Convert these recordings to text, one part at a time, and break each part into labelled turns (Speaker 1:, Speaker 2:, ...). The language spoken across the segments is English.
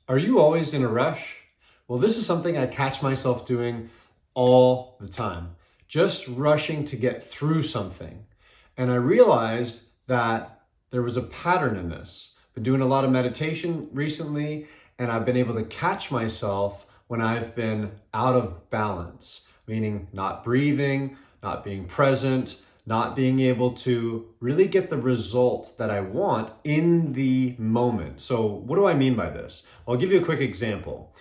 Speaker 1: Are you always in a rush? Well, this is something I catch myself doing all the time, just rushing to get through something. And I realized that there was a pattern in this. I've been doing a lot of meditation recently, and I've been able to catch myself when I've been out of balance, meaning not breathing, not being present, not being able to really get the result that I want in the moment. So what do I mean by this? I'll give you a quick example.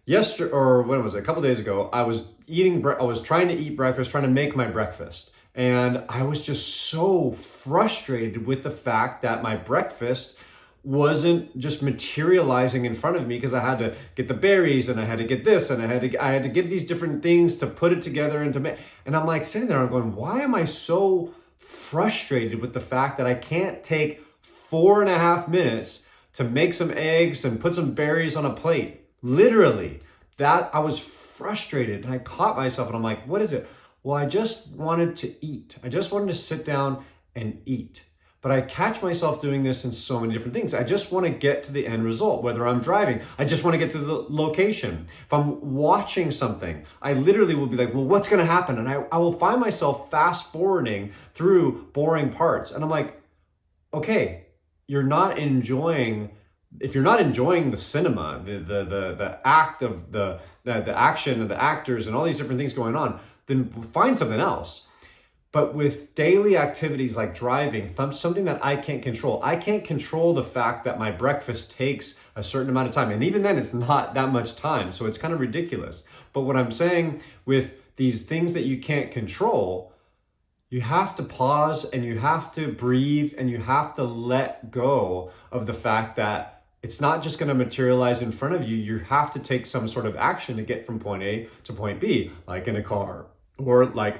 Speaker 1: Yesterday, or when was it? A couple days ago, I was trying to eat breakfast, trying to make my breakfast. And I was just so frustrated with the fact that my breakfast wasn't just materializing in front of me because I had to get the berries and I had to get this and I had to get these different things to put it together and to make. And I'm like sitting there, I'm going, why am I so frustrated with the fact that I can't take 4.5 minutes to make some eggs and put some berries on a plate? Literally, that I was frustrated and I caught myself and I'm like, what is it? Well, I just wanted to eat. I just wanted to sit down and eat. But I catch myself doing this in so many different things. I just want to get to the end result, whether I'm driving. I just want to get to the location. If I'm watching something, I literally will be like, well, what's going to happen? And I will find myself fast forwarding through boring parts. And I'm like, okay, you're not enjoying, if you're not enjoying the cinema, the act of the action of the actors and all these different things going on, then find something else. But with daily activities like driving, something that I can't control the fact that my breakfast takes a certain amount of time. And even then, it's not that much time. So it's kind of ridiculous. But what I'm saying with these things that you can't control, you have to pause and you have to breathe and you have to let go of the fact that it's not just going to materialize in front of you. You have to take some sort of action to get from point A to point B, like in a car or like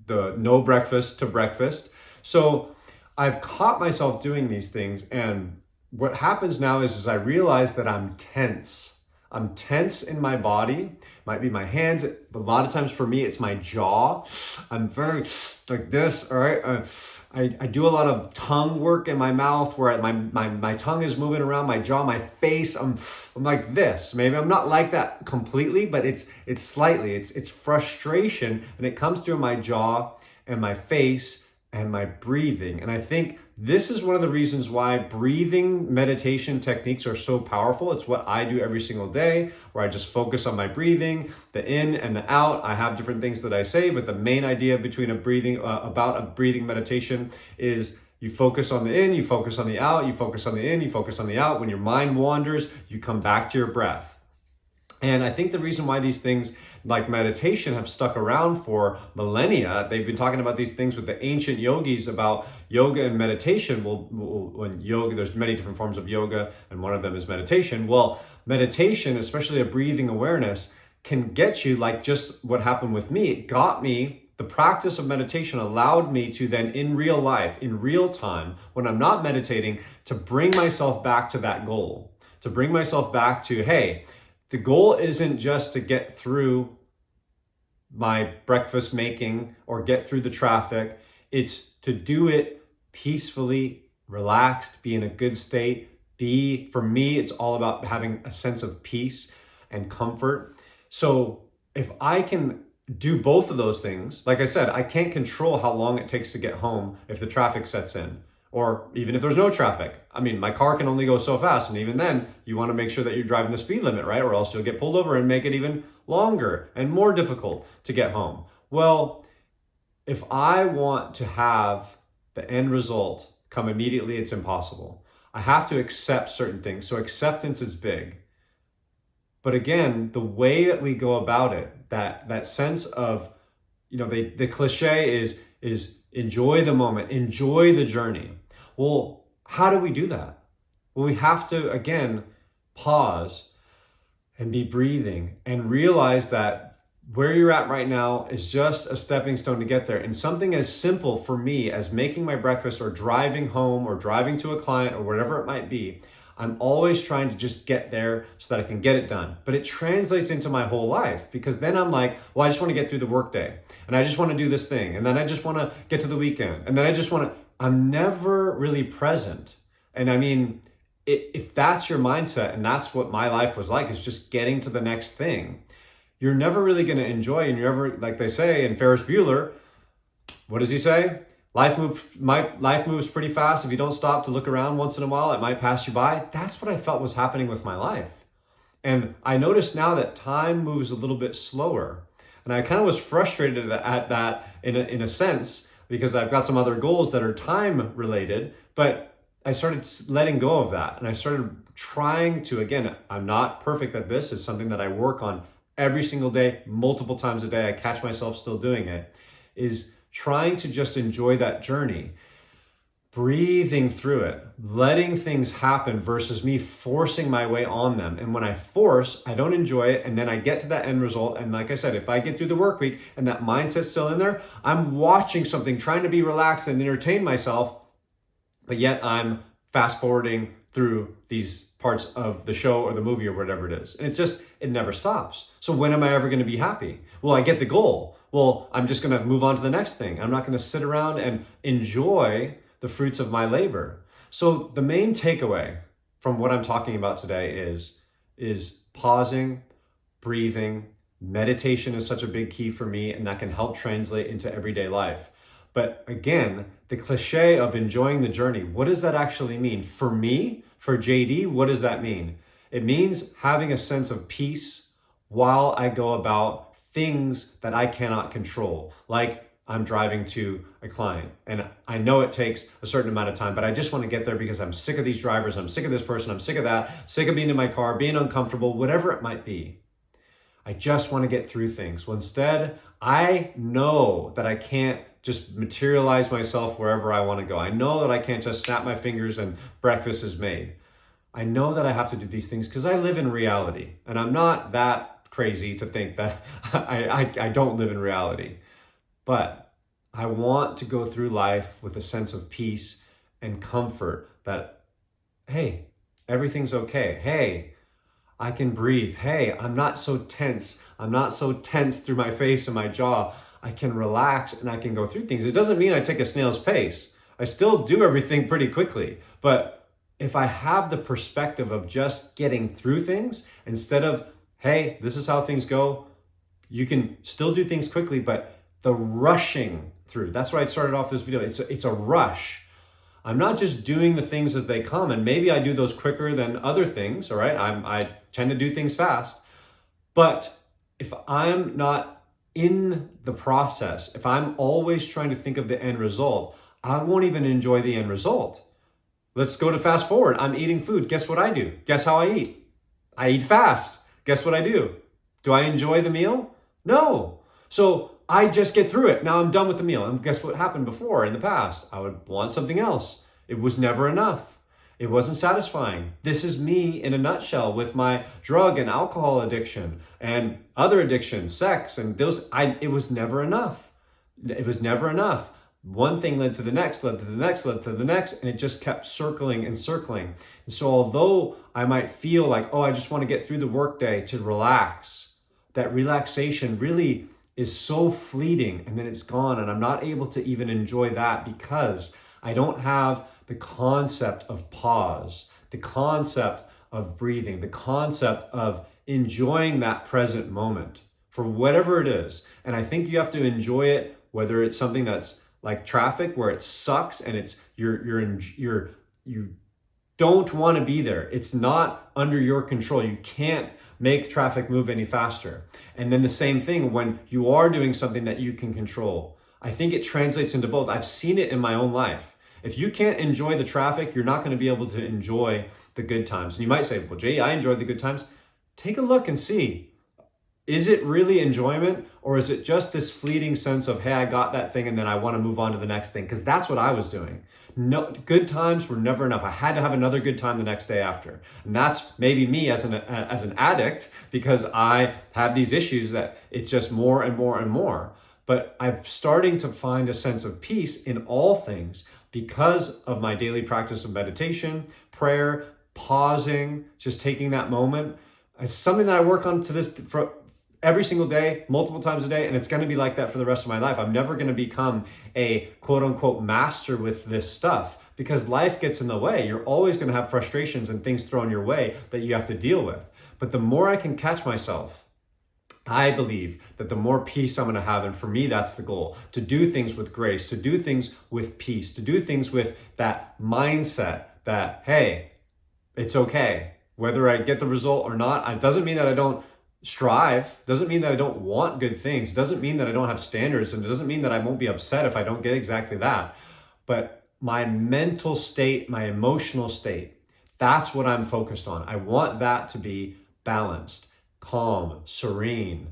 Speaker 1: the no breakfast to breakfast. So I've caught myself doing these things. And what happens now is I realize that I'm tense. I'm tense in my body. Might be my hands. A lot of times for me, it's my jaw. I'm very like this, all right? I do a lot of tongue work in my mouth where my tongue is moving around my jaw, my face. I'm like this. Maybe I'm not like that completely, but it's slightly. It's frustration, and it comes through my jaw and my face and my breathing. And I think this is one of the reasons why breathing meditation techniques are so powerful. It's what I do every single day, where I just focus on my breathing, the in and the out. I have different things that I say, but the main idea between about a breathing meditation is you focus on the in, you focus on the out, you focus on the in, you focus on the out. When your mind wanders, you come back to your breath. And I think the reason why these things like meditation have stuck around for millennia, they've been talking about these things with the ancient yogis about yoga and meditation. When yoga, there's many different forms of yoga, and one of them is meditation. Well, meditation, especially a breathing awareness, can get you like just what happened with me. It got me, the practice of meditation allowed me to then in real life, in real time, when I'm not meditating, to bring myself back to that goal, to bring myself back to, hey, the goal isn't just to get through my breakfast making or get through the traffic. It's to do it peacefully, relaxed, be in a good state. For me, it's all about having a sense of peace and comfort. So if I can do both of those things, like I said, I can't control how long it takes to get home if the traffic sets in. Or even if there's no traffic. I mean, my car can only go so fast. And even then, you want to make sure that you're driving the speed limit, right? Or else you'll get pulled over and make it even longer and more difficult to get home. Well, if I want to have the end result come immediately, it's impossible. I have to accept certain things. So acceptance is big. But again, the way that we go about it, that sense of, the cliche is enjoy the moment, enjoy the journey. Well, how do we do that? Well, we have to, again, pause and be breathing and realize that where you're at right now is just a stepping stone to get there. And something as simple for me as making my breakfast or driving home or driving to a client or whatever it might be, I'm always trying to just get there so that I can get it done. But it translates into my whole life because then I'm like, well, I just want to get through the workday and I just want to do this thing. And then I just want to get to the weekend. And then I'm never really present. And I mean, if that's your mindset, and that's what my life was like, is just getting to the next thing, you're never really going to enjoy, and you're ever, like they say in Ferris Bueller, what does he say? Life moves pretty fast. If you don't stop to look around once in a while, it might pass you by. That's what I felt was happening with my life. And I noticed now that time moves a little bit slower. And I kind of was frustrated at that in a sense, because I've got some other goals that are time related, but I started letting go of that. And I started trying to, again, I'm not perfect at this. It's something that I work on every single day, multiple times a day. I catch myself still doing it, is trying to just enjoy that journey, breathing through it, letting things happen versus me forcing my way on them. And when I force, I don't enjoy it. And then I get to that end result. And like I said, if I get through the work week and that mindset's still in there, I'm watching something, trying to be relaxed and entertain myself, but yet I'm fast forwarding through these parts of the show or the movie or whatever it is. And it never stops. So when am I ever going to be happy? Well, I get the goal. Well, I'm just going to move on to the next thing. I'm not going to sit around and enjoy the fruits of my labor. So the main takeaway from what I'm talking about today is pausing, breathing. Meditation is such a big key for me, and that can help translate into everyday life. But again, the cliche of enjoying the journey, what does that actually mean? For me, for JD, what does that mean? It means having a sense of peace while I go about things that I cannot control. Like I'm driving to a client and I know it takes a certain amount of time, but I just want to get there because I'm sick of these drivers, I'm sick of this person, I'm sick of that, sick of being in my car, being uncomfortable, whatever it might be. I just want to get through things. Well, instead, I know that I can't just materialize myself wherever I want to go. I know that I can't just snap my fingers and breakfast is made. I know that I have to do these things because I live in reality, and I'm not that crazy to think that I don't live in reality. But I want to go through life with a sense of peace and comfort that, hey, everything's okay. Hey, I can breathe. Hey, I'm not so tense. I'm not so tense through my face and my jaw. I can relax and I can go through things. It doesn't mean I take a snail's pace. I still do everything pretty quickly. But if I have the perspective of just getting through things instead of, hey, this is how things go, you can still do things quickly, but the rushing through, that's why I started off this video. It's a rush. I'm not just doing the things as they come, and maybe I do those quicker than other things, all right? I tend to do things fast. But if I'm not in the process, if I'm always trying to think of the end result, I won't even enjoy the end result. Let's go to fast forward. I'm eating food. Guess what I do? Guess how I eat? I eat fast. Guess what I do? Do I enjoy the meal? No. So I just get through it. Now I'm done with the meal. And guess what happened before in the past? I would want something else. It was never enough. It wasn't satisfying. This is me in a nutshell with my drug and alcohol addiction and other addictions, sex, and those. It was never enough. It was never enough. One thing led to the next, led to the next, led to the next, and it just kept circling and circling. And so although I might feel like, oh, I just want to get through the workday to relax, that relaxation really is so fleeting and then it's gone, and I'm not able to even enjoy that because I don't have the concept of pause, the concept of breathing, the concept of enjoying that present moment for whatever it is. And I think you have to enjoy it, whether it's something that's like traffic where it sucks and it's you don't want to be there. It's not under your control. You can't make traffic move any faster. And then the same thing when you are doing something that you can control. I think it translates into both. I've seen it in my own life. If you can't enjoy the traffic, you're not going to be able to enjoy the good times. And you might say, well, Jay, I enjoyed the good times. Take a look and see. Is it really enjoyment, or is it just this fleeting sense of, hey, I got that thing and then I want to move on to the next thing? Because that's what I was doing. No, good times were never enough. I had to have another good time the next day after. And that's maybe me as an addict, because I have these issues that it's just more and more and more. But I'm starting to find a sense of peace in all things because of my daily practice of meditation, prayer, pausing, just taking that moment. It's something that I work on to this for every single day, multiple times a day, and it's going to be like that for the rest of my life. I'm never going to become a quote unquote master with this stuff, because life gets in the way. You're always going to have frustrations and things thrown your way that you have to deal with. But the more I can catch myself, I believe that the more peace I'm going to have. And for me, that's the goal, to do things with grace, to do things with peace, to do things with that mindset that, hey, it's okay. Whether I get the result or not, it doesn't mean that I don't strive, doesn't mean that I don't want good things, doesn't mean that I don't have standards, and it doesn't mean that I won't be upset if I don't get exactly that. But my mental state, my emotional state, that's what I'm focused on. I want that to be balanced, calm, serene,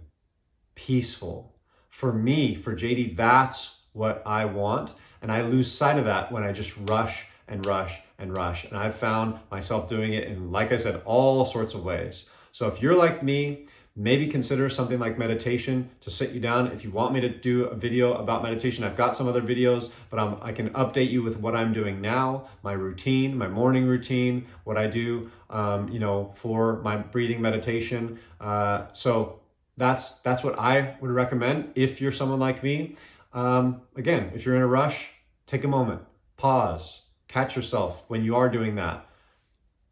Speaker 1: peaceful. For me, for JD, that's what I want. And I lose sight of that when I just rush and rush and rush. And I've found myself doing it in, like I said, all sorts of ways. So if you're like me, maybe consider something like meditation to sit you down. If you want me to do a video about meditation, I've got some other videos, but I can update you with what I'm doing now, my routine, my morning routine, what I do, for my breathing meditation. So that's what I would recommend if you're someone like me. Again, if you're in a rush, take a moment, pause, catch yourself when you are doing that.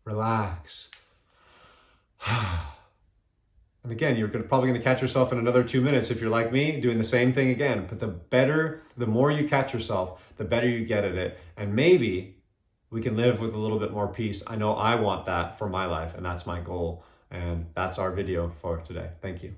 Speaker 1: Relax. And again, you're probably going to catch yourself in another 2 minutes if you're like me, doing the same thing again. But the more you catch yourself, the better you get at it. And maybe we can live with a little bit more peace. I know I want that for my life, and that's my goal. And that's our video for today. Thank you.